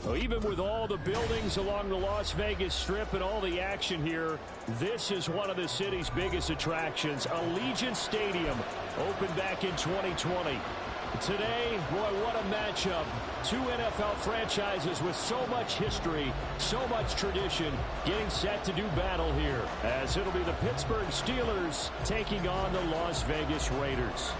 Well, even with all the buildings along the Las Vegas Strip and all the action here, this is one of the city's biggest attractions. Allegiant Stadium opened back in 2020. Today, boy, what a matchup. Two NFL franchises with so much history, so much tradition, getting set to do battle here, as it'll be the Pittsburgh Steelers taking on the Las Vegas Raiders.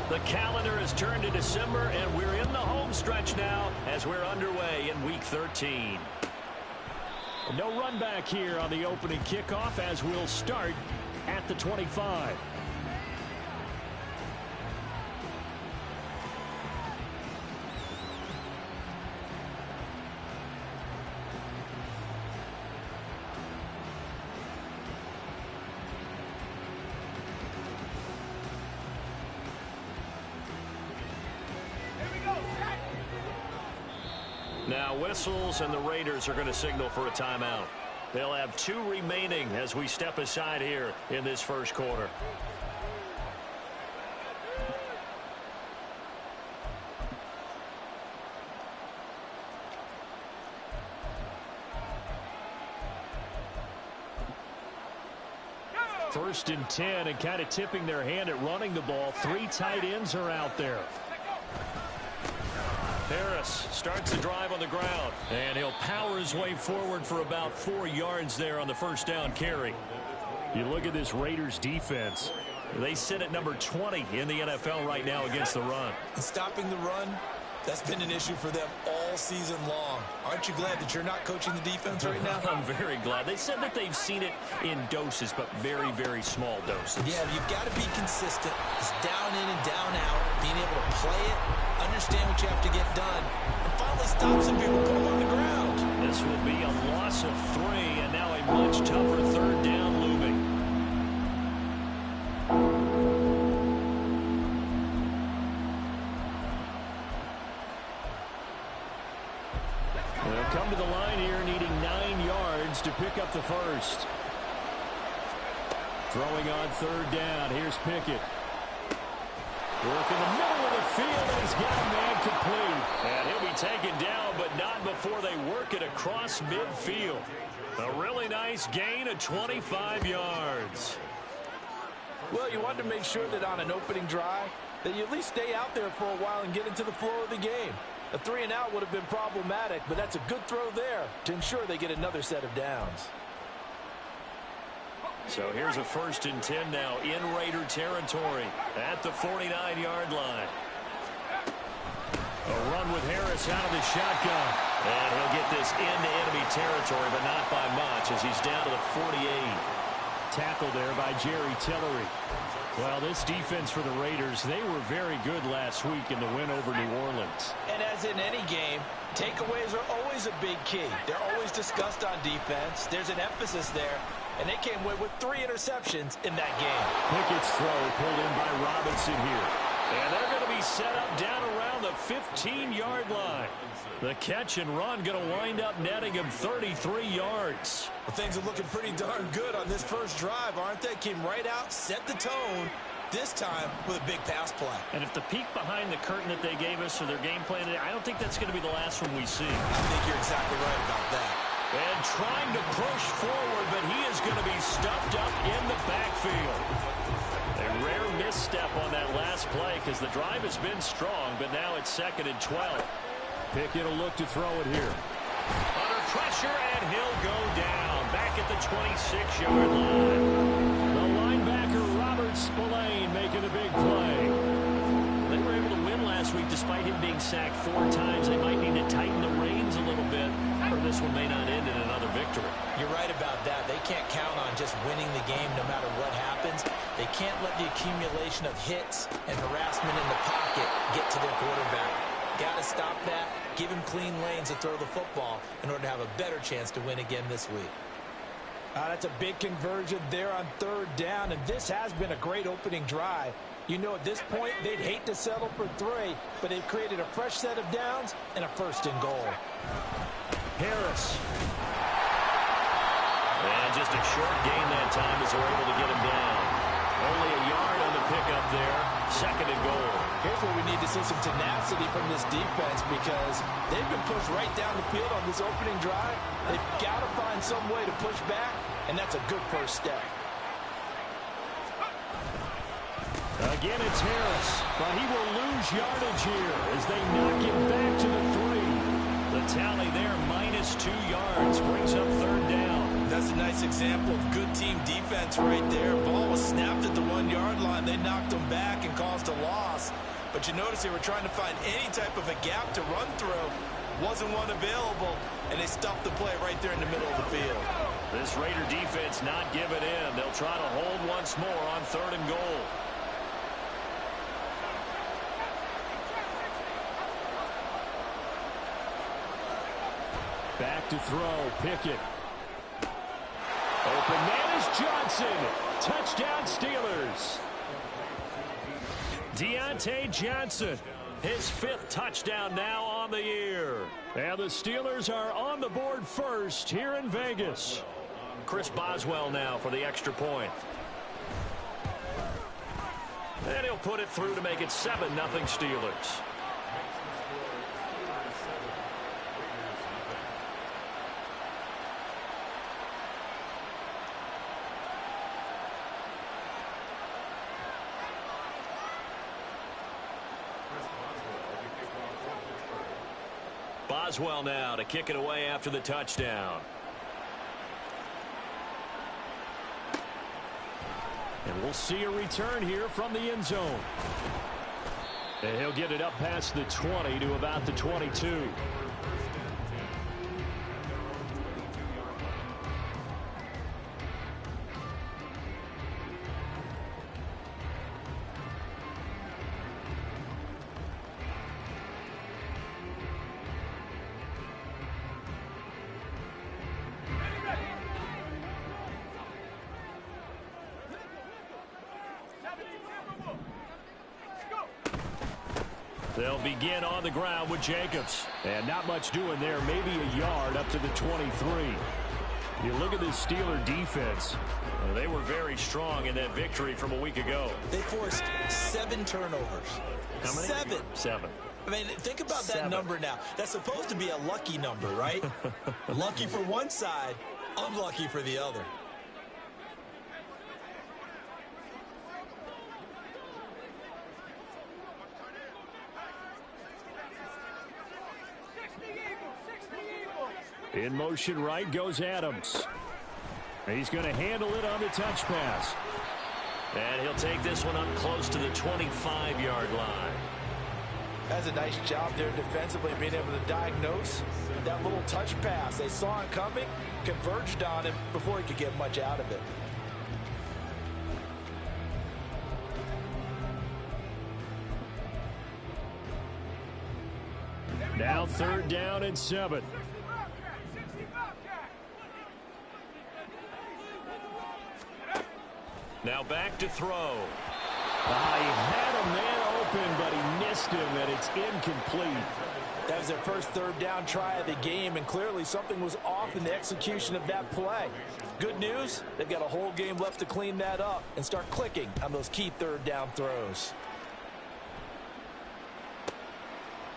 The calendar has turned to December, and we're in the home stretch now as we're underway in Week 13. No run back here on the opening kickoff as we'll start at the 25. Now whistles, and the Raiders are going to signal for a timeout. They'll have 2 remaining as we step aside here in this first quarter. First and 10, and kind of tipping their hand at running the ball. 3 tight ends are out there. Harris starts the drive on the ground, and he'll power his way forward for about 4 yards there on the first down carry. You look at this Raiders defense. They sit at number 20 in the NFL right now against the run. Stopping the run, that's been an issue for them all season long. Aren't you glad that you're not coaching the defense right now? I'm very glad. They said that they've seen it in doses, but very, very small doses. Yeah, you've got to be consistent. It's down in and down out, being able to play it, understand what you have to get done, and finally stop some people, put them on the ground. This will be a loss of 3, and now a much tougher third down looming. They'll come to the line here needing 9 yards to pick up the first. Throwing on third down. Here's Pickett. Work in the middle of the field, and he's got a man complete. And he'll be taken down, but not before they work it across midfield. A really nice gain of 25 yards. Well, you want to make sure that on an opening drive that you at least stay out there for a while and get into the flow of the game. A 3-and-out would have been problematic, but that's a good throw there to ensure they get another set of downs. So here's a first and 10 now in Raider territory at the 49-yard line. A run with Harris out of the shotgun. And he'll get this into enemy territory, but not by much as he's down to the 48. Tackle there by Jerry Tillery. Well, this defense for the Raiders, they were very good last week in the win over New Orleans. And as in any game, takeaways are always a big key. They're always discussed on defense. There's an emphasis there, and they came away with 3 interceptions in that game. Pickett's throw pulled in by Robinson here. And they're going to be set up down around the 15-yard line. The catch and run going to wind up netting him 33 yards. Well, things are looking pretty darn good on this first drive, aren't they? Came right out, set the tone, this time with a big pass play. And if the peek behind the curtain that they gave us or their game plan, I don't think that's going to be the last one we see. I think you're exactly right about that. And trying to push forward, but he is going to be stuffed up in the backfield. A rare misstep on that last play because the drive has been strong, but now it's 2nd and 12. Pickett will look to throw it here. Under pressure, and he'll go down back at the 26-yard line. The linebacker, Robert Spillane, making a big play. They were able to win last week despite him being sacked 4 times. They might need to tighten the reins a little bit, or this one may not end in another victory. You're right about that. They can't count on just winning the game no matter what happens. They can't let the accumulation of hits and harassment in the pocket get to their quarterback. Got to stop that, give him clean lanes to throw the football in order to have a better chance to win again this week. That's a big conversion there on third down, and this has been a great opening drive. You know at this point they'd hate to settle for 3, but they've created a fresh set of downs and a 1st and goal. Harris. And just a short gain that time as they're able to get him down. Only a yard on the pickup there. 2nd and goal. Here's where we need to see some tenacity from this defense because they've been pushed right down the field on this opening drive. They've got to find some way to push back, and that's a good first step. Again, it's Harris, but he will lose yardage here as they knock him back to the 3. The tally there, -2 yards, brings up 3rd down. That's a nice example of good team defense right there. Ball was snapped at the 1-yard line. They knocked them back and caused a loss. But you notice they were trying to find any type of a gap to run through. Wasn't one available, and they stuffed the play right there in the middle of the field. This Raider defense not giving in. They'll try to hold once more on 3rd and goal. Back to throw, Pickett. Open man is Johnson. Touchdown Steelers. Deontay Johnson. His 5th touchdown now on the year. And the Steelers are on the board first here in Vegas. Chris Boswell now for the extra point. And he'll put it through to make it 7-0 Steelers. Boswell now to kick it away after the touchdown. And we'll see a return here from the end zone. And he'll get it up past the 20 to about the 22. They'll begin on the ground with Jacobs. And not much doing there. Maybe a yard up to the 23. You look at this Steeler defense. Well, they were very strong in that victory from a week ago. They forced 7 turnovers. How many? 7. 7. I mean, think about that 7. number now. That's supposed to be a lucky number, right? Lucky for one side, unlucky for the other. In motion right goes Adams. He's going to handle it on the touch pass. And he'll take this one up close to the 25-yard line. That's a nice job there defensively, being able to diagnose that little touch pass. They saw it coming, converged on him before he could get much out of it. Now 3rd down and 7. Now back to throw. He had a man open, but he missed him, and it's incomplete. That was their first 3rd down try of the game, and clearly something was off in the execution of that play. Good news, they've got a whole game left to clean that up and start clicking on those key 3rd down throws.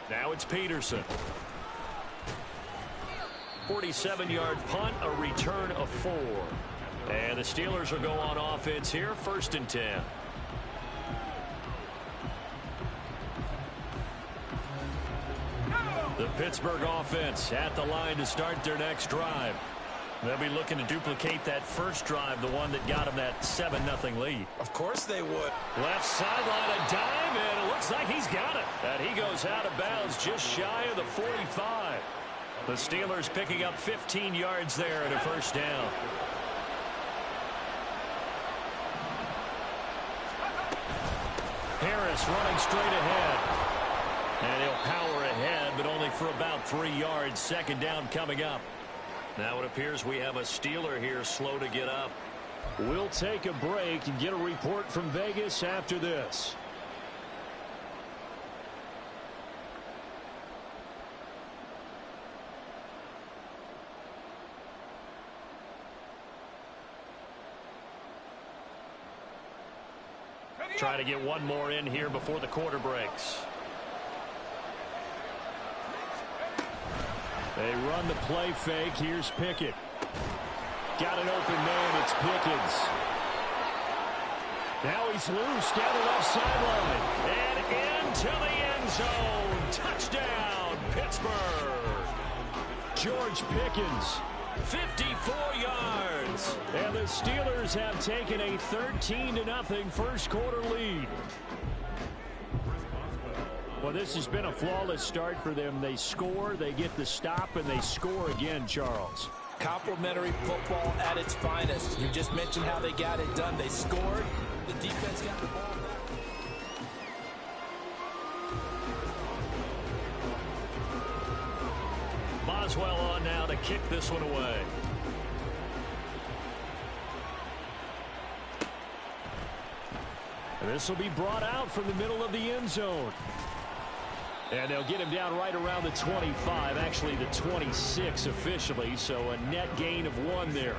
Now it's Peterson. 47-yard punt, a return of 4. And the Steelers will go on offense here, 1st and 10. The Pittsburgh offense at the line to start their next drive. They'll be looking to duplicate that first drive, the one that got them that 7-0 lead. Of course they would. Left sideline, a dive, and it looks like he's got it. And he goes out of bounds just shy of the 45. The Steelers picking up 15 yards there at a 1st down. Harris running straight ahead. And he'll power ahead, but only for about 3 yards. 2nd down coming up. Now it appears we have a Steeler here slow to get up. We'll take a break and get a report from Vegas after this. Try to get one more in here before the quarter breaks. They run the play fake. Here's Pickett. Got an open man. It's Pickens. Now he's loose down the left sideline. And into the end zone. Touchdown, Pittsburgh. George Pickens. 54 yards. And the Steelers have taken a 13-0 first quarter lead. Well, this has been a flawless start for them. They score, they get the stop, and they score again, Charles. Complimentary football at its finest. You just mentioned how they got it done. They scored. The defense got the ball back. Boswell on now to kick this one away. And this will be brought out from the middle of the end zone. And they'll get him down right around the 25, actually the 26 officially, so a net gain of 1 there.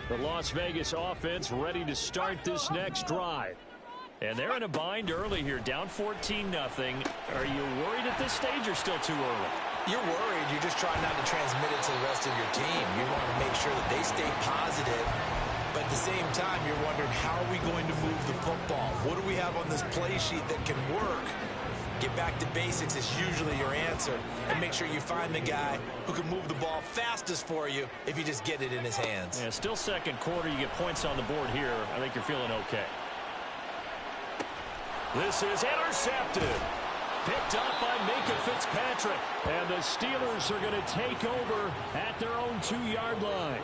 The Las Vegas offense ready to start this next drive. And they're in a bind early here, down 14-0. Are you worried at this stage or still too early? You're worried. You're just trying not to transmit it to the rest of your team. You want to make sure that they stay positive. But at the same time, you're wondering, how are we going to move the football? What do we have on this play sheet that can work? Get back to basics is usually your answer. And make sure you find the guy who can move the ball fastest for you if you just get it in his hands. Yeah, still second quarter. You get points on the board here. I think you're feeling okay. This is intercepted. Picked up by Minkah Fitzpatrick. And the Steelers are going to take over at their own 2-yard line.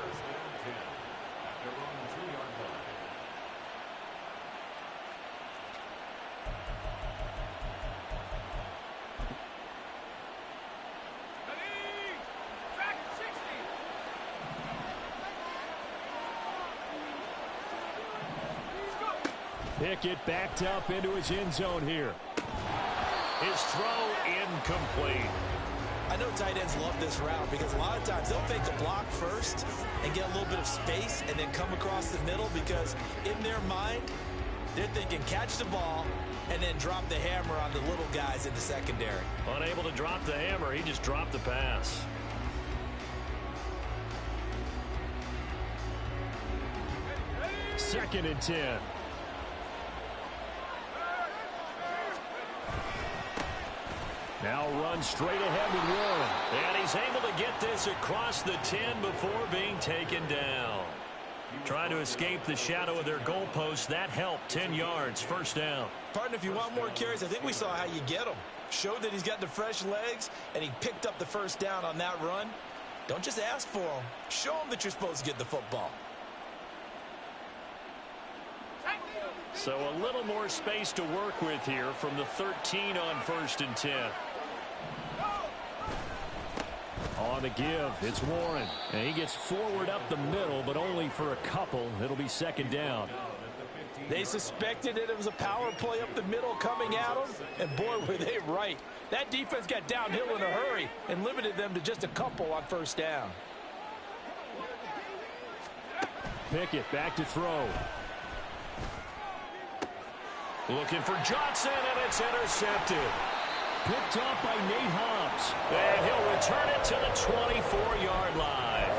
Pickett backed up into his end zone here. His throw incomplete. I know tight ends love this route because a lot of times they'll fake a block first and get a little bit of space and then come across the middle, because in their mind, they're thinking catch the ball and then drop the hammer on the little guys in the secondary. Unable to drop the hammer, he just dropped the pass. Second and 10. Now run straight ahead with Warren. And he's able to get this across the 10 before being taken down. Trying to escape the shadow of their goalpost. That helped. 10 yards, first down. Partner, if you want more carries, I think we saw how you get him. Showed that he's got the fresh legs, and he picked up the first down on that run. Don't just ask for him. Show him that you're supposed to get the football. So a little more space to work with here from the 13 on first and 10. On the give, it's Warren. And he gets forward up the middle, but only for a couple. It'll be second down. They suspected that it was a power play up the middle coming at them, and boy, were they right. That defense got downhill in a hurry and limited them to just a couple on first down. Pickett back to throw. Looking for Johnson, and it's intercepted. Picked up by Nate Hobbs. And he'll return it to the 24-yard line.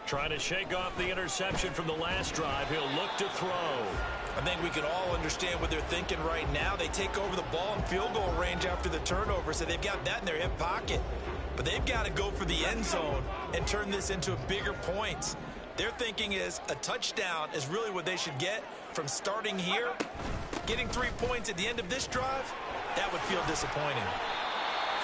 Trying to shake off the interception from the last drive. He'll look to throw. I think we can all understand what they're thinking right now. They take over the ball in field goal range after the turnover, so they've got that in their hip pocket. But they've got to go for the end zone and turn this into bigger points. Their thinking is a touchdown is really what they should get from starting here. Getting 3 points at the end of this drive, That would feel disappointing.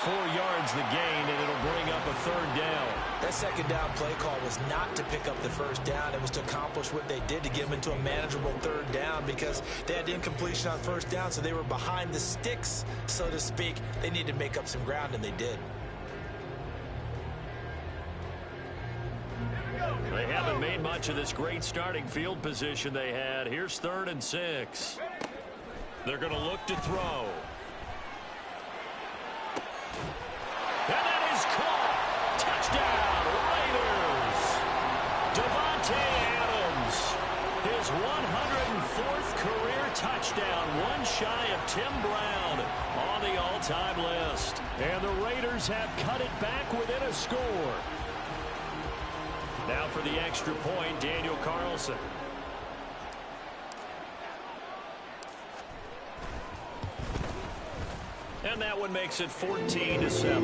4 yards the gain, and it'll bring up a 3rd down. That second down play call was not to pick up the first down. It was to accomplish what they did, to get them into a manageable 3rd down, because they had incompletion on first down, so they were behind the sticks, so to speak. They needed to make up some ground, and they did. They haven't made much of this great starting field position they had. Here's 3rd and 6. They're going to look to throw. And that is caught. Touchdown, Raiders. Davante Adams. His 104th career touchdown. One shy of Tim Brown on the all-time list. And the Raiders have cut it back within a score. Now for the extra point, Daniel Carlson. And that one makes it 14-7.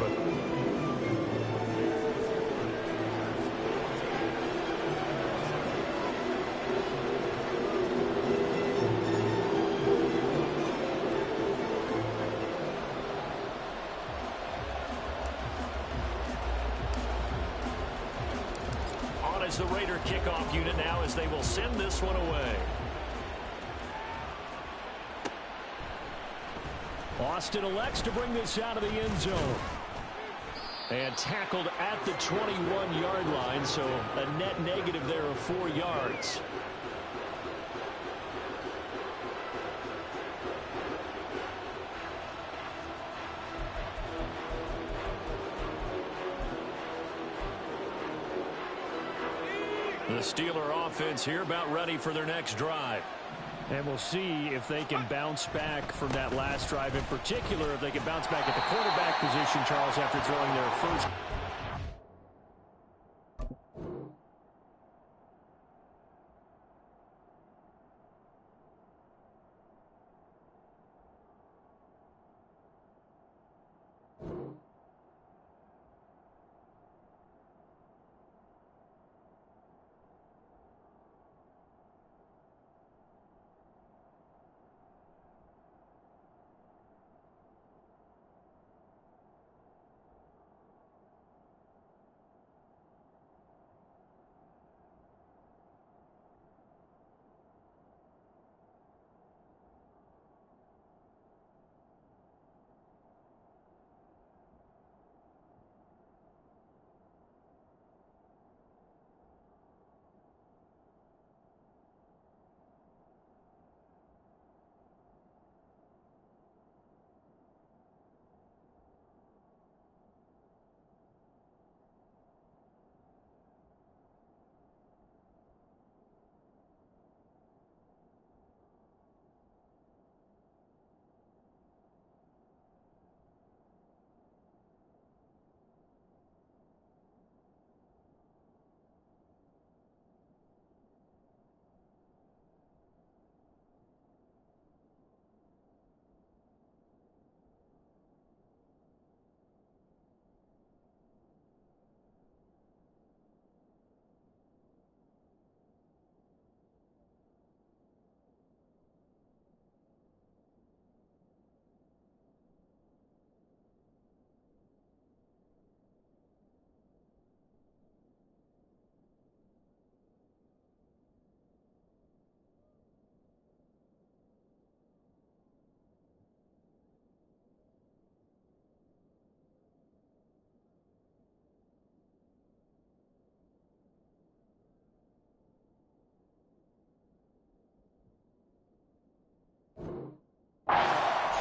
On is the Raider kickoff unit now, as they will send this one away. Austin elects to bring this out of the end zone. And tackled at the 21-yard line, so a net negative there of 4 yards. The Steeler offense here about ready for their next drive. And we'll see if they can bounce back from that last drive. In particular, if they can bounce back at the quarterback position, Charles, after throwing their first.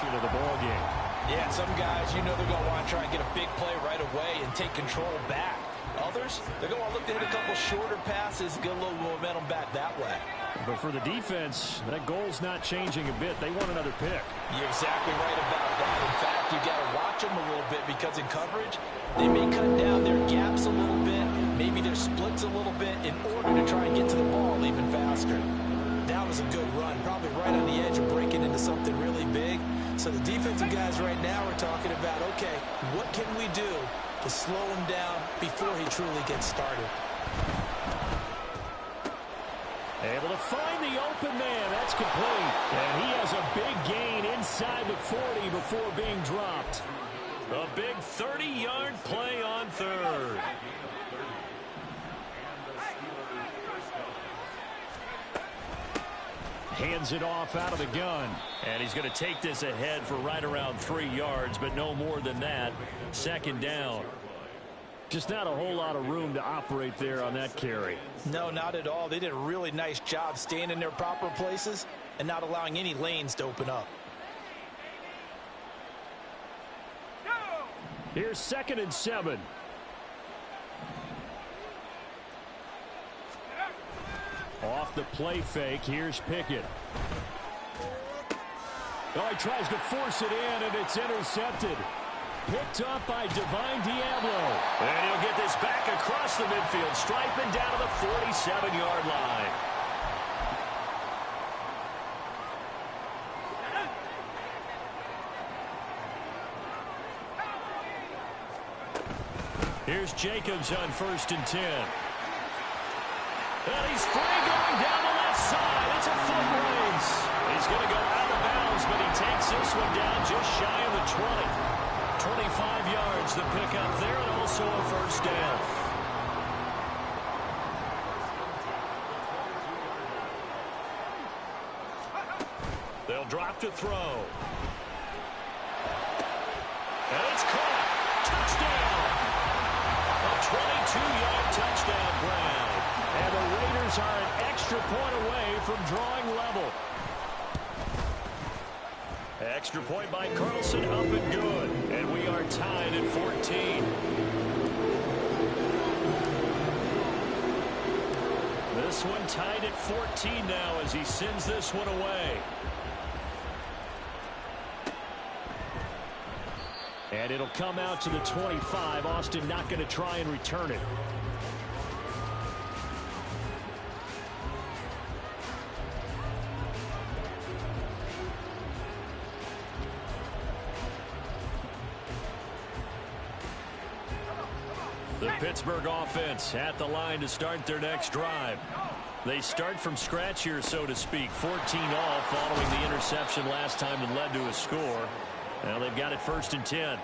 Of the ball game. Yeah, some guys, you know they're going to want to try and get a big play right away and take control back. Others, they're going to look to hit a couple shorter passes, get a little momentum back that way. But for the defense, that goal's not changing a bit. They want another pick. You're exactly right about that. In fact, you got to watch them a little bit, because in coverage, they may cut down their gaps a little bit, maybe their splits a little bit, in order to try and get to the ball even faster. That was a good run, probably right on the edge of breaking into something really big. So the defensive guys right now are talking about, okay, what can we do to slow him down before he truly gets started? Able to find the open man. That's complete. And he has a big gain inside the 40 before being dropped. A big 30-yard play on third. Hands it off out of the gun. And he's going to take this ahead for right around 3 yards, but no more than that. Second down. Just not a whole lot of room to operate there on that carry. No, not at all. They did a really nice job staying in their proper places and not allowing any lanes to open up. Here's 2nd and 7. Off the play fake, here's Pickett. Oh, he tries to force it in, and it's intercepted. Picked up by Divine Diablo. And he'll get this back across the midfield, striping down to the 47-yard line. Here's Jacobs on 1st and 10. And he's free going down the left side. It's a foot race. He's going to go out of bounds, but he takes this one down just shy of the 20. 25 yards to pick up there, and also a first down. They'll drop to throw. And it's caught. Touchdown. A 22-yard touchdown grab. And the Raiders are an extra point away from drawing level. Extra point by Carlson, up and good. And we are tied at 14. This one tied at 14 now as he sends this one away. And it'll come out to the 25. Austin not going to try and return it. The Pittsburgh offense at the line to start their next drive. They start from scratch here, so to speak. 14 all following the interception last time that led to a score. Now they've got it 1st and 10.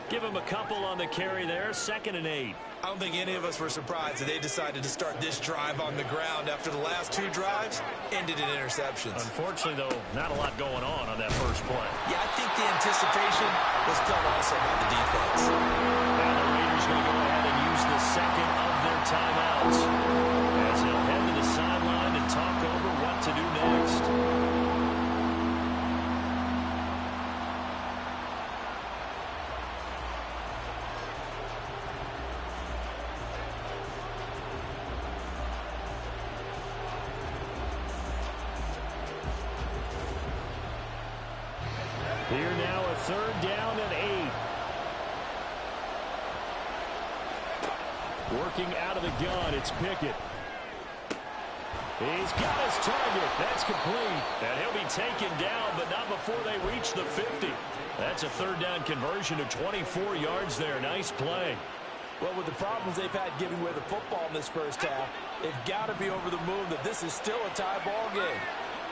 Give them a couple on the carry there. 2nd and 8. I don't think any of us were surprised that they decided to start this drive on the ground after the last 2 drives ended in interceptions. Unfortunately, though, not a lot going on that first play. Yeah, I think the anticipation was felt also by the defense. Now the Raiders going to go ahead and use the second of their timeouts as they'll head to the sideline and talk over what to do next. Here now a 3rd down and 8. Working out of the gun, it's Pickett. He's got his target. That's complete. And he'll be taken down, but not before they reach the 50. That's a 3rd down conversion of 24 yards there. Nice play. Well, with the problems they've had giving away the football in this first half, they've got to be over the moon that this is still a tie ball game.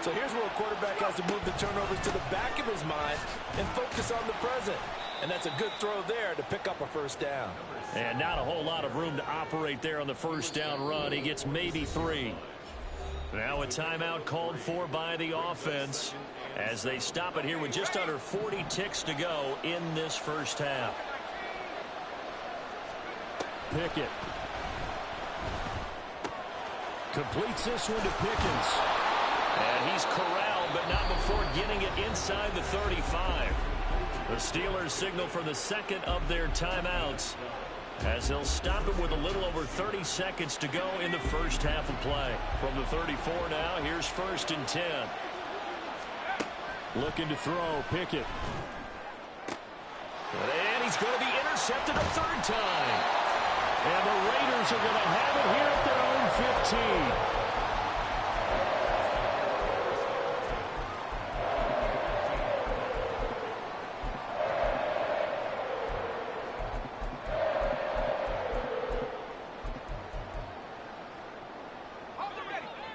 So here's where a quarterback has to move the turnovers to the back of his mind and focus on the present. And that's a good throw there to pick up a first down. And not a whole lot of room to operate there on the first down run. He gets maybe 3. Now a timeout called for by the offense as they stop it here with just under 40 ticks to go in this first half. Pickett completes this one to Pickens. And he's corralled, but not before getting it inside the 35. The Steelers signal for the second of their timeouts as they'll stop it with a little over 30 seconds to go in the first half of play. From the 34 now, here's 1st and 10. Looking to throw, Pickett. And he's going to be intercepted a 3rd time. And the Raiders are going to have it here at their own 15.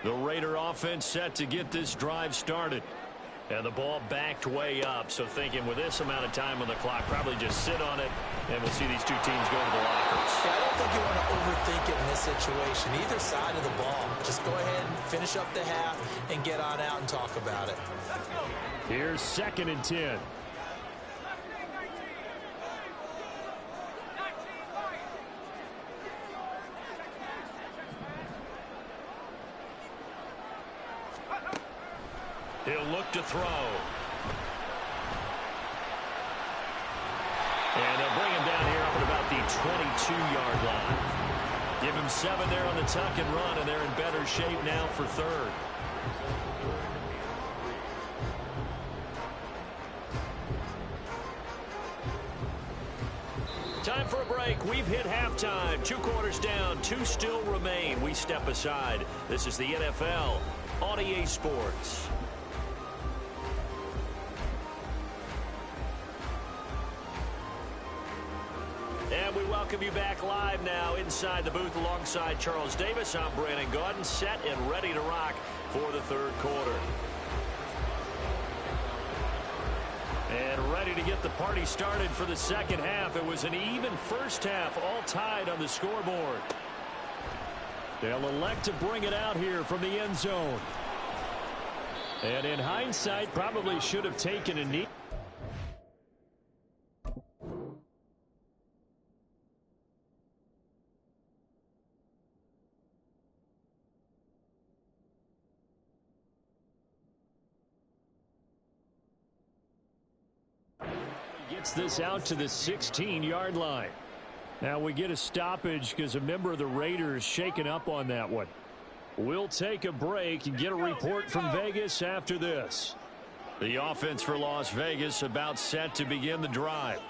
The Raider offense set to get this drive started. And the ball backed way up. So thinking with this amount of time on the clock, probably just sit on it, and we'll see these two teams go to the lockers. Yeah, I don't think you want to overthink it in this situation. Either side of the ball. Just go ahead and finish up the half and get on out and talk about it. Here's 2nd and 10. He'll look to throw. And they'll bring him down here up at about the 22-yard line. Give him 7 there on the tuck and run, and they're in better shape now for 3rd. Time for a break. We've hit halftime. 2 quarters down. 2 still remain. We step aside. This is the NFL on EA Sports. And we welcome you back live now inside the booth alongside Charles Davis. I'm Brandon Gaudin, set and ready to rock for the 3rd quarter. And ready to get the party started for the 2nd half. It was an even first half, all tied on the scoreboard. They'll elect to bring it out here from the end zone. And in hindsight, probably should have taken a knee. Gets this out to the 16-yard line. Now we get a stoppage because a member of the Raiders shaken up on that one. We'll take a break and get a report from Vegas after this. The offense for Las Vegas about set to begin the drive.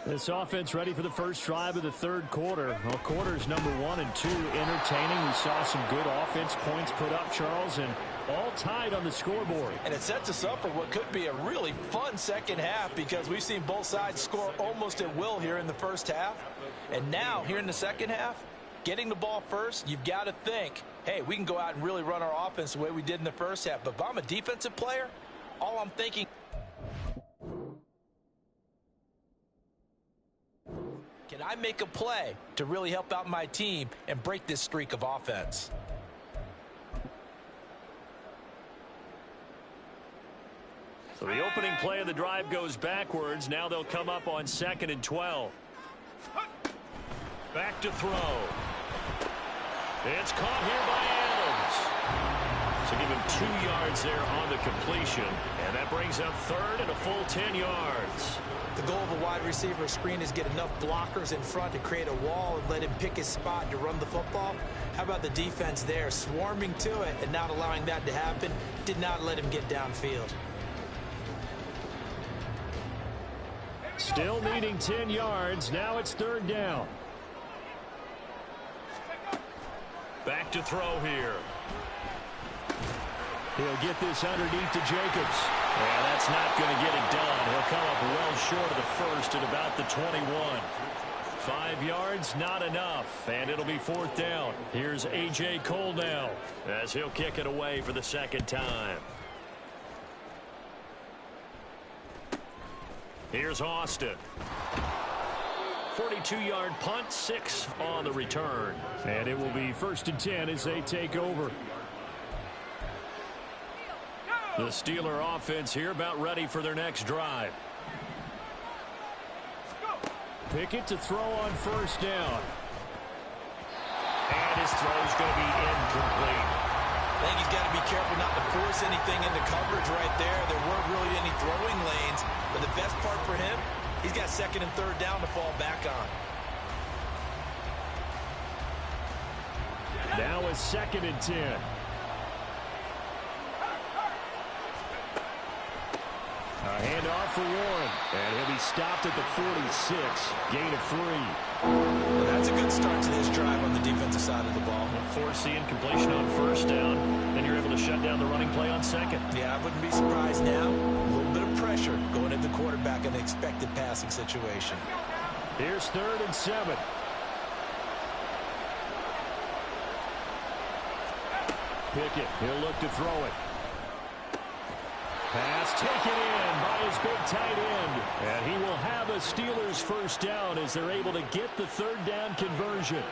This offense ready for the first drive of the 3rd quarter. Well, quarters number 1 and 2 entertaining. We saw some good offense points put up, Charles, and all tied on the scoreboard. And it sets us up for what could be a really fun 2nd half because we've seen both sides score almost at will here in the first half. And now, here in the 2nd half, getting the ball first, you've got to think, hey, we can go out and really run our offense the way we did in the first half. But if I'm a defensive player, all I'm thinking, can I make a play to really help out my team and break this streak of offense? So the opening play of the drive goes backwards. Now they'll come up on 2nd and 12. Back to throw. It's caught here by Adams. So give him 2 yards there on the completion. And that brings up 3rd and a full 10 yards. The goal of a wide receiver screen is get enough blockers in front to create a wall and let him pick his spot to run the football. How about the defense there, swarming to it and not allowing that to happen? Did not let him get downfield. Still needing 10 yards. Now it's 3rd down. Back to throw here. He'll get this underneath to Jacobs. Yeah, that's not going to get it done. He'll come up well short of the first at about the 21. 5 yards, not enough, and it'll be 4th down. Here's A.J. Cole now as he'll kick it away for the 2nd time. Here's Austin. 42-yard punt, 6 on the return. And it will be 1st and 10 as they take over. The Steeler offense here about ready for their next drive. Pickett to throw on 1st down. And his throw's going to be incomplete. I think he's got to be careful not to force anything into coverage right there. There weren't really any throwing lanes. But the best part for him, he's got 2nd and 3rd down to fall back on. Now a 2nd and 10. A handoff for Warren. And he'll be stopped at the 46. Gain of 3. Well, that's a good start to this drive on the defensive side of the ball. Force the incompletion on 1st down. Then you're able to shut down the running play on 2nd. Yeah, I wouldn't be surprised now. A little bit of pressure going at the quarterback in an expected passing situation. Here's 3rd and 7. Pickett. He'll look to throw it. Pass taken in by his big tight end. And he will have a Steelers first down as they're able to get the third down conversion.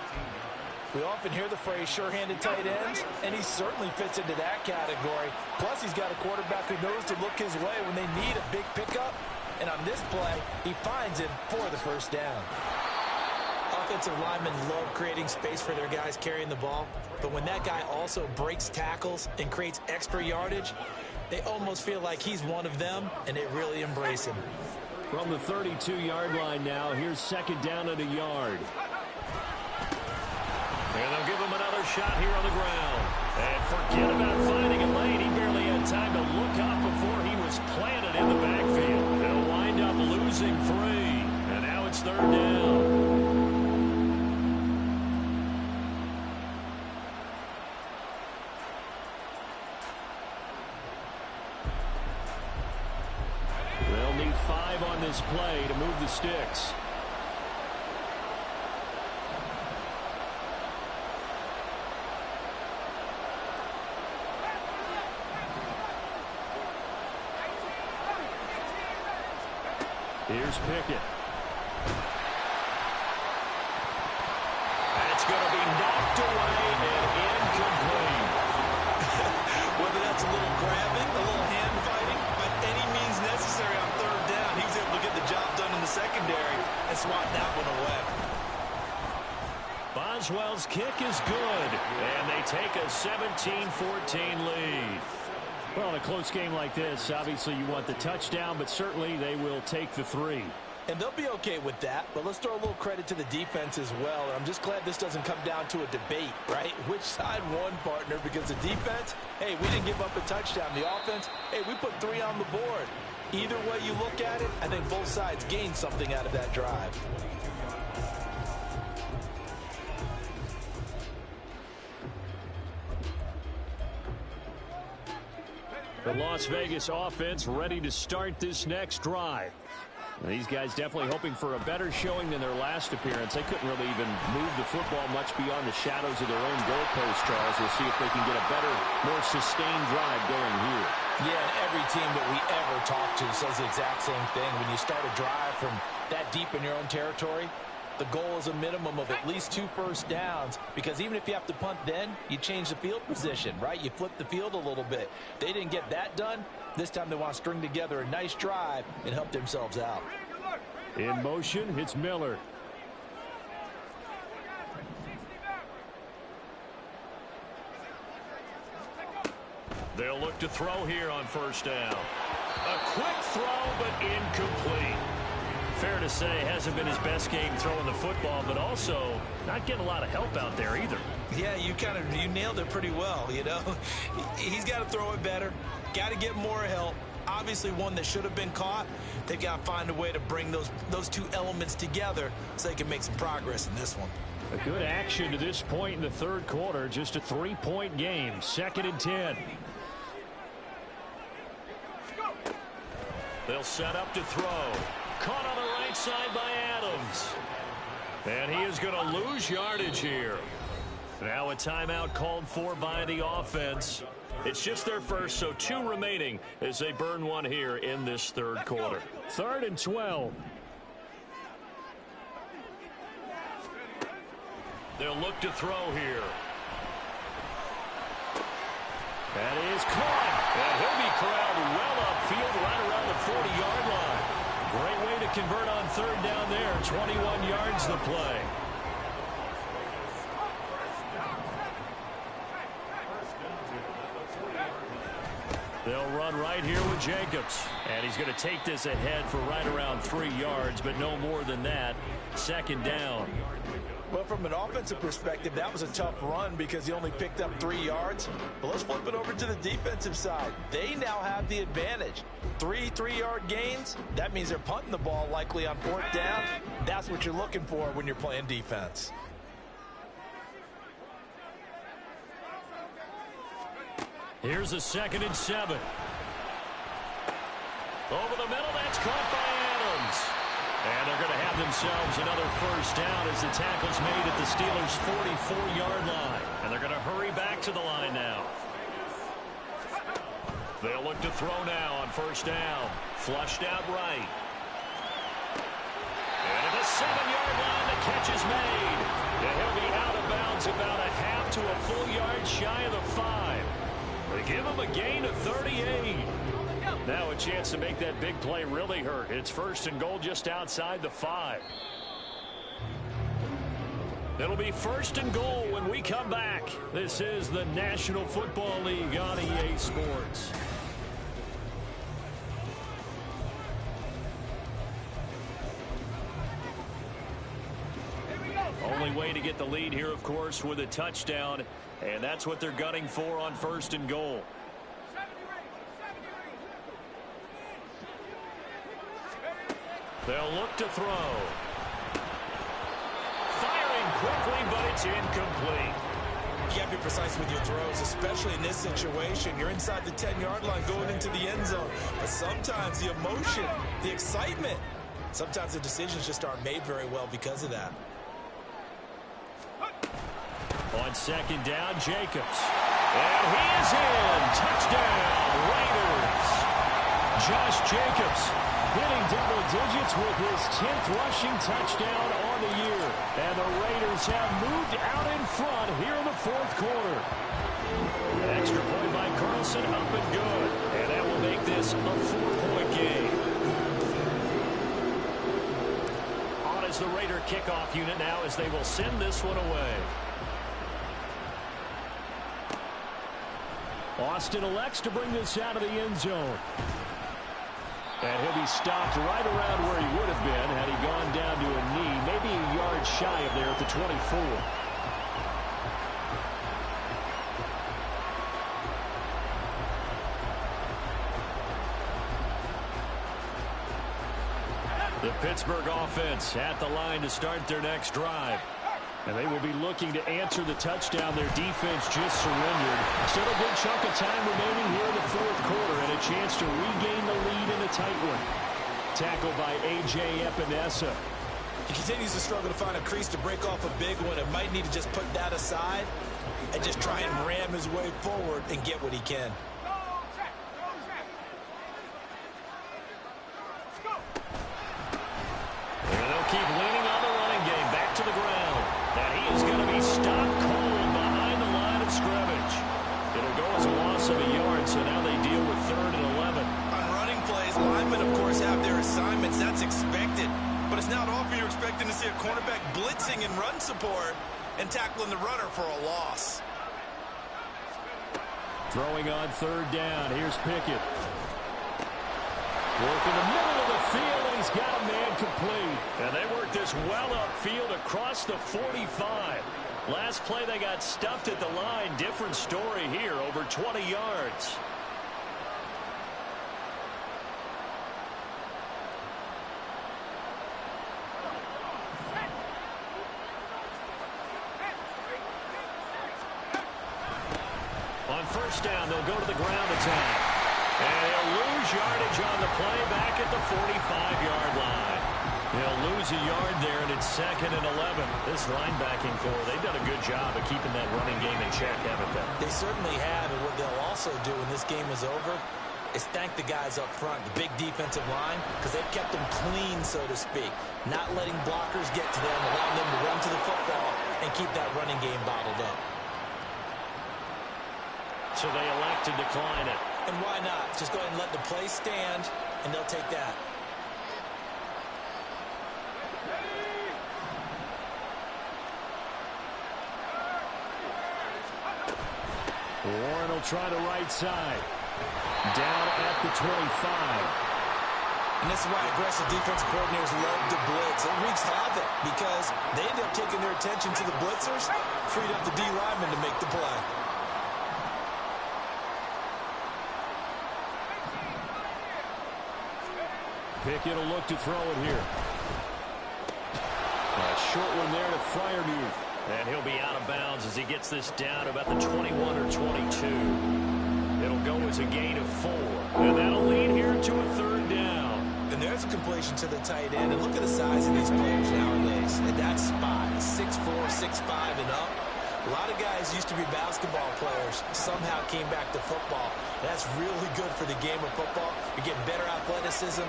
We often hear the phrase sure-handed tight ends, and he certainly fits into that category. Plus, he's got a quarterback who knows to look his way when they need a big pickup. And on this play, he finds him for the first down. Offensive linemen love creating space for their guys carrying the ball. But when that guy also breaks tackles and creates extra yardage, they almost feel like he's one of them, and they really embrace him. From the 32-yard line now, here's second down and a yard. And they'll give him another shot here on the ground. And forget about finding a lane. He barely had time to look up before he was planted in the backfield. They'll wind up losing 3. And now it's third down. They'll need 5 on this play to move the sticks. Here's Pickett. That's going to be knocked away and incomplete. Whether that's a little grabbing, a little hand fighting, by any means necessary on third down, he was able to get the job done in the secondary and swat that one away. Boswell's kick is good, and they take a 17-14 lead. Well, in a close game like this, obviously you want the touchdown, but certainly they will take the 3. And they'll be okay with that, but let's throw a little credit to the defense as well. And I'm just glad this doesn't come down to a debate, right? Which side won, partner? Because the defense, hey, we didn't give up a touchdown. The offense, hey, we put 3 on the board. Either way you look at it, I think both sides gained something out of that drive. The Las Vegas offense ready to start this next drive. These guys definitely hoping for a better showing than their last appearance. They couldn't really even move the football much beyond the shadows of their own goalpost, Charles. We'll see if they can get a better, more sustained drive going here. Yeah, and every team that we ever talk to says the exact same thing. When you start a drive from that deep in your own territory, the goal is a minimum of at least 2 first downs, because even if you have to punt then, you change the field position, right? You flip the field a little bit. They didn't get that done. This time they want to string together a nice drive and help themselves out. In motion, it's Miller. They'll look to throw here on first down. A quick throw, but incomplete. Fair to say, hasn't been his best game throwing the football, but also not getting a lot of help out there either. Yeah, you nailed it pretty well, you know. He's got to throw it better. Got to get more help. Obviously one that should have been caught. They've got to find a way to bring those 2 elements together so they can make some progress in this one. A good action to this point in the third quarter. Just a 3-point game. 2nd and 10. They'll set up to throw. Caught on the right side by Adams. And he is going to lose yardage here. Now a timeout called for by the offense. It's just their first, so 2 remaining as they burn one here in this third quarter. 3rd and 12. They'll look to throw here. That is caught. And he'll be corralled well upfield right around the 40-yard line. Great way to convert on third down there. 21 yards the play. They'll run right here with Jacobs. And he's going to take this ahead for right around 3 yards, but no more than that. 2nd down. Well, from an offensive perspective, that was a tough run because he only picked up 3 yards. But let's flip it over to the defensive side. They now have the advantage. 3 3-yard gains. That means they're punting the ball likely on 4th down. That's what you're looking for when you're playing defense. Here's a 2nd and 7. Over the middle, that's caught by Adams. And they're going to have themselves another first down as the tackle's made at the Steelers' 44-yard line. And they're going to hurry back to the line now. They'll look to throw now on first down. Flushed out right. And at the 7-yard line, the catch is made. And he'll be out of bounds about a half to a full yard shy of the 5. They give him a gain of 38. Now a chance to make that big play really hurt. It's first and goal just outside the 5. It'll be first and goal when we come back. This is the National Football League on EA Sports. Only way to get the lead here, of course, with a touchdown, and that's what they're gunning for on first and goal. They'll look to throw. Firing quickly, but it's incomplete. You got to be precise with your throws, especially in this situation. You're inside the 10-yard line going into the end zone. But sometimes the emotion, the excitement, sometimes the decisions just aren't made very well because of that. On second down, Jacobs. And he is in. Touchdown, Raiders. Josh Jacobs hitting double digits with his 10th rushing touchdown on the year. And the Raiders have moved out in front here in the fourth quarter. An extra point by Carlson, up and good. And that will make this a 4-point game. On is the Raider kickoff unit now as they will send this one away. Austin elects to bring this out of the end zone. And he'll be stopped right around where he would have been had he gone down to a knee, maybe a yard shy of there at the 24. The Pittsburgh offense at the line to start their next drive. And they will be looking to answer the touchdown their defense just surrendered. Still a good chunk of time remaining here in the fourth quarter and a chance to regain the lead in a tight one. Tackled by A.J. Epinesa. He continues to struggle to find a crease to break off a big one. It might need to just put that aside and just try and ram his way forward and get what he can. And they'll keep leaning on the running game. Back to the ground. And he is going to be stopped cold behind the line of scrimmage. It'll go as a loss of a yard, so now they deal with 3rd and 11. On running plays, linemen, of course, have their assignments. That's expected. But it's not often you're expecting to see a cornerback blitzing in run support and tackling the runner for a loss. Throwing on 3rd down. Here's Pickett. Work in the middle of the field, and he's got a man complete. And they work this well upfield across the 45. Last play, they got stuffed at the line. Different story here, over 20 yards. On first down, they'll go to the ground attack. And they'll lose yardage on the play back at the 45-yard line. They'll lose a yard there, and it's 2nd and 11. This linebacking core, they've done a good job of keeping that running game in check, haven't they? They certainly have, and what they'll also do when this game is over is thank the guys up front, the big defensive line, because they've kept them clean, so to speak. Not letting blockers get to them, allowing them to run to the football and keep that running game bottled up. So they elect to decline it. And why not? Just go ahead and let the play stand, and they'll take that. Warren will try the right side. Down at the 25. And this is why aggressive defense coordinators love to blitz. It wreaks havoc because they end up taking their attention to the blitzers, freed up the D lineman to make the play. Pickett will look to throw it here. A short one there to Freiermuth. And he'll be out of bounds as he gets this down about the 21 or 22. It'll go as a gain of 4. And that'll lead here to a 3rd down. And there's a completion to the tight end. And look at the size of these players nowadays. At that spot, 6'4", 6'5", and up. A lot of guys used to be basketball players, somehow came back to football. That's really good for the game of football. You're getting better athleticism,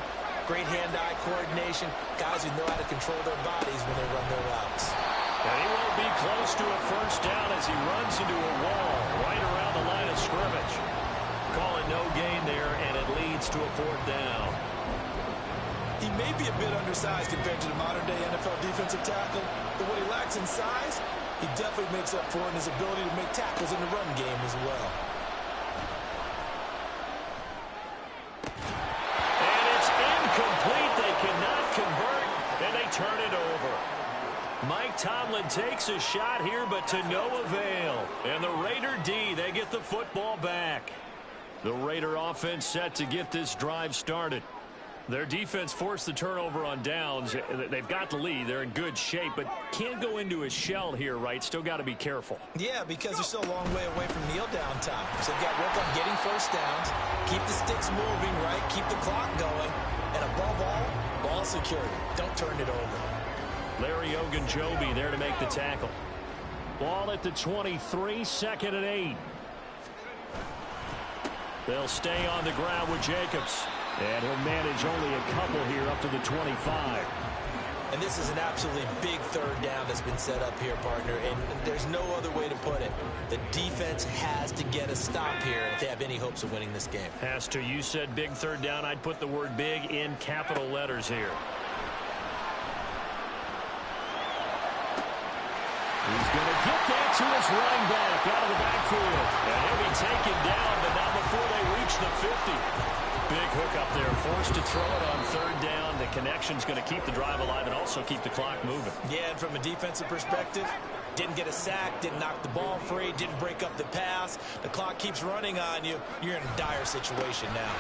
great hand-eye coordination, guys who know how to control their bodies when they run their routes. And he won't be close to a first down as he runs into a wall right around the line of scrimmage. Calling no gain there, and it leads to a fourth down. He may be a bit undersized compared to the modern-day NFL defensive tackle, but what he lacks in size, he definitely makes up for in his ability to make tackles in the run game as well. And it's incomplete. They cannot convert, and they turn it over. Mike Tomlin takes a shot here, but to no avail. And the Raider D, they get the football back. The Raider offense set to get this drive started. Their defense forced the turnover on downs. They've got the lead. They're in good shape, but can't go into a shell here, right? Still got to be careful. Yeah, because they're still a long way away from kneel down time. So they've got to work on getting first downs, keep the sticks moving, right? Keep the clock going. And above all, ball security. Don't turn it over. Larry Ogunjobi there to make the tackle. Ball at the 23, second and 8. They'll stay on the ground with Jacobs. And he'll manage only a couple here up to the 25. And this is an absolutely big third down that's been set up here, partner. And there's no other way to put it. The defense has to get a stop here if they have any hopes of winning this game. Has to. You said big third down. I'd put the word big in capital letters here. He's going to get that to his running back out of the backfield. And he'll be taken down, but not before they reach the 50. Big hook up there, forced to throw it on third down. The connection's going to keep the drive alive and also keep the clock moving. Yeah, and from a defensive perspective, didn't get a sack, didn't knock the ball free, didn't break up the pass. The clock keeps running on you. You're in a dire situation now.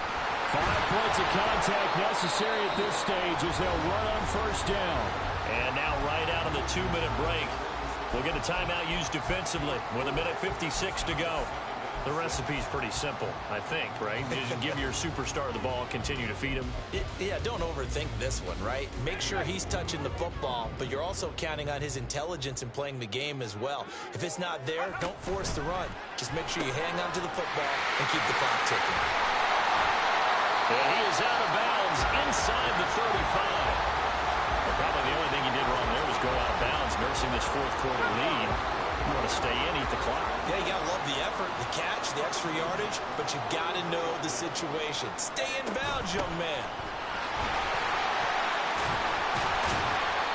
5 points of contact necessary at this stage as they'll run on first down. And now right out of the 2-minute break, we'll get a timeout used defensively with 1:56 to go. The recipe's pretty simple, I think, right? You just give your superstar the ball, continue to feed him. Yeah, don't overthink this one, right? Make sure he's touching the football, but you're also counting on his intelligence in playing the game as well. If it's not there, don't force the run. Just make sure you hang on to the football and keep the clock ticking. And he is out of bounds inside the 35. Well, probably the only thing he did wrong there was go out of bounds, nursing this fourth quarter lead. You want to stay in, eat the clock. Yeah, you got to love the effort, the catch, the extra yardage, but you got to know the situation. Stay in bounds, young man.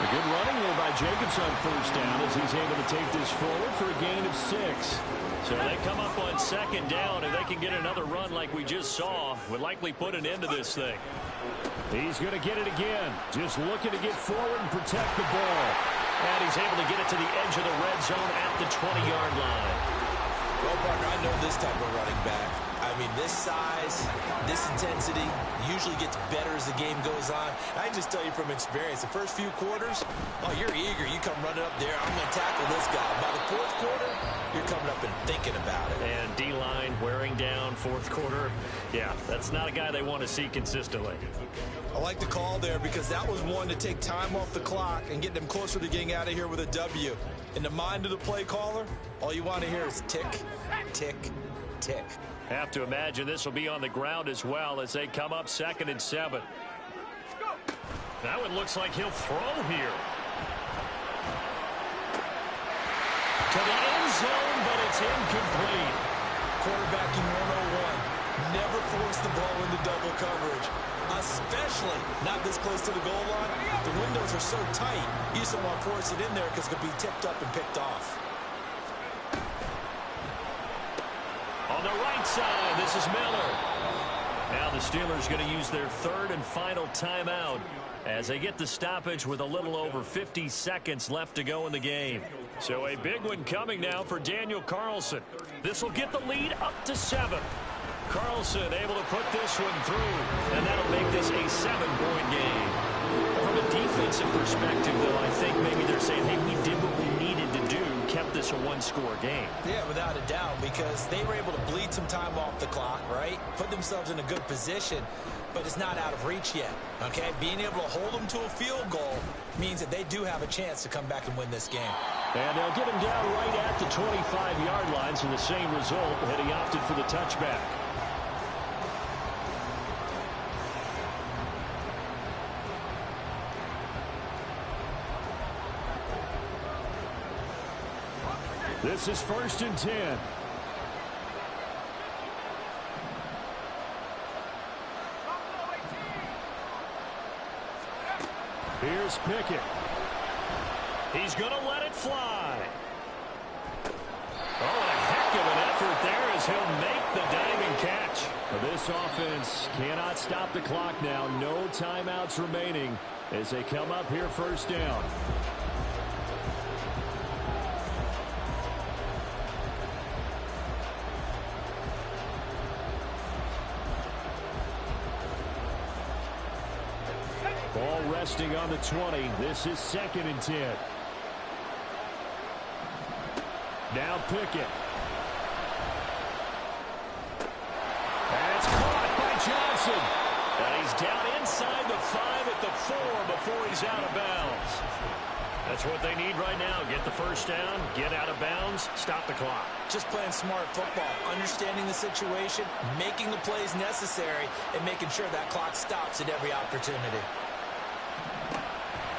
A good running there by Jacobs on first down as he's able to take this forward for a gain of 6. So they come up on second down, and they can get another run like we just saw. Would likely put an end to this thing. He's going to get it again. Just looking to get forward and protect the ball. And he's able to get it to the edge of the red zone at the 20-yard line. Well, partner, I know this type of running back. I mean, this size, this intensity usually gets better as the game goes on. I can just tell you from experience, the first few quarters, oh, you're eager. You come running up there, I'm going to tackle this guy. By the fourth quarter, you're coming up and thinking about it. And D-line wearing down fourth quarter. Yeah, that's not a guy they want to see consistently. I like the call there because that was one to take time off the clock and get them closer to getting out of here with a W. In the mind of the play caller, all you want to hear is tick, tick, tick. Have to imagine this will be on the ground as well as they come up 2nd and 7. That one looks like he'll throw here. To the end zone, but it's incomplete. Quarterbacking 101. Never force the ball into double coverage, especially not this close to the goal line. The windows are so tight, you just don't want to force it in there because it could be tipped up and picked off. On the right side, this is Miller. Now the Steelers going to use their 3rd and final timeout as they get the stoppage with a little over 50 seconds left to go in the game. So a big one coming now for Daniel Carlson. This will get the lead up to 7. Carlson able to put this one through, and that'll make this a 7-point game. From a defensive perspective, though, I think maybe they're saying, hey, we did what we needed to do, kept this a 1-score game. Yeah, without a doubt, because they were able to bleed some time off the clock, right? Put themselves in a good position, but it's not out of reach yet, okay? Being able to hold them to a field goal means that they do have a chance to come back and win this game. And they'll get him down right at the 25-yard line, so the same result had he opted for the touchback. This is 1st and 10. Here's Pickett. He's going to let it fly. Oh, and a heck of an effort there as he'll make the diving catch. This offense cannot stop the clock now. No timeouts remaining as they come up here 1st down. Ball resting on the 20. This is 2nd and 10. Now Pickett. That's caught by Johnson. And he's down inside the 5 at the 4 before he's out of bounds. That's what they need right now. Get the 1st down, get out of bounds, stop the clock. Just playing smart football, understanding the situation, making the plays necessary, and making sure that clock stops at every opportunity.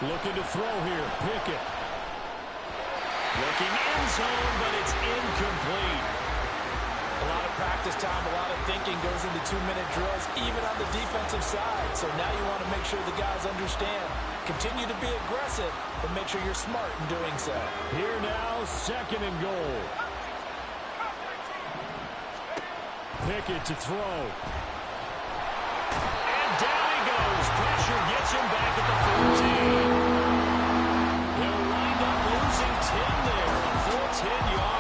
Looking to throw here, Pickett. Looking end zone, but it's incomplete. A lot of practice time, a lot of thinking goes into 2-minute drills, even on the defensive side. So now you want to make sure the guys understand. Continue to be aggressive, but make sure you're smart in doing so. Here now, 2nd and goal. Pickett to throw. And down he goes. Pressure gets him back at the 14. He'll wind up losing 10 there. A full 10 yards.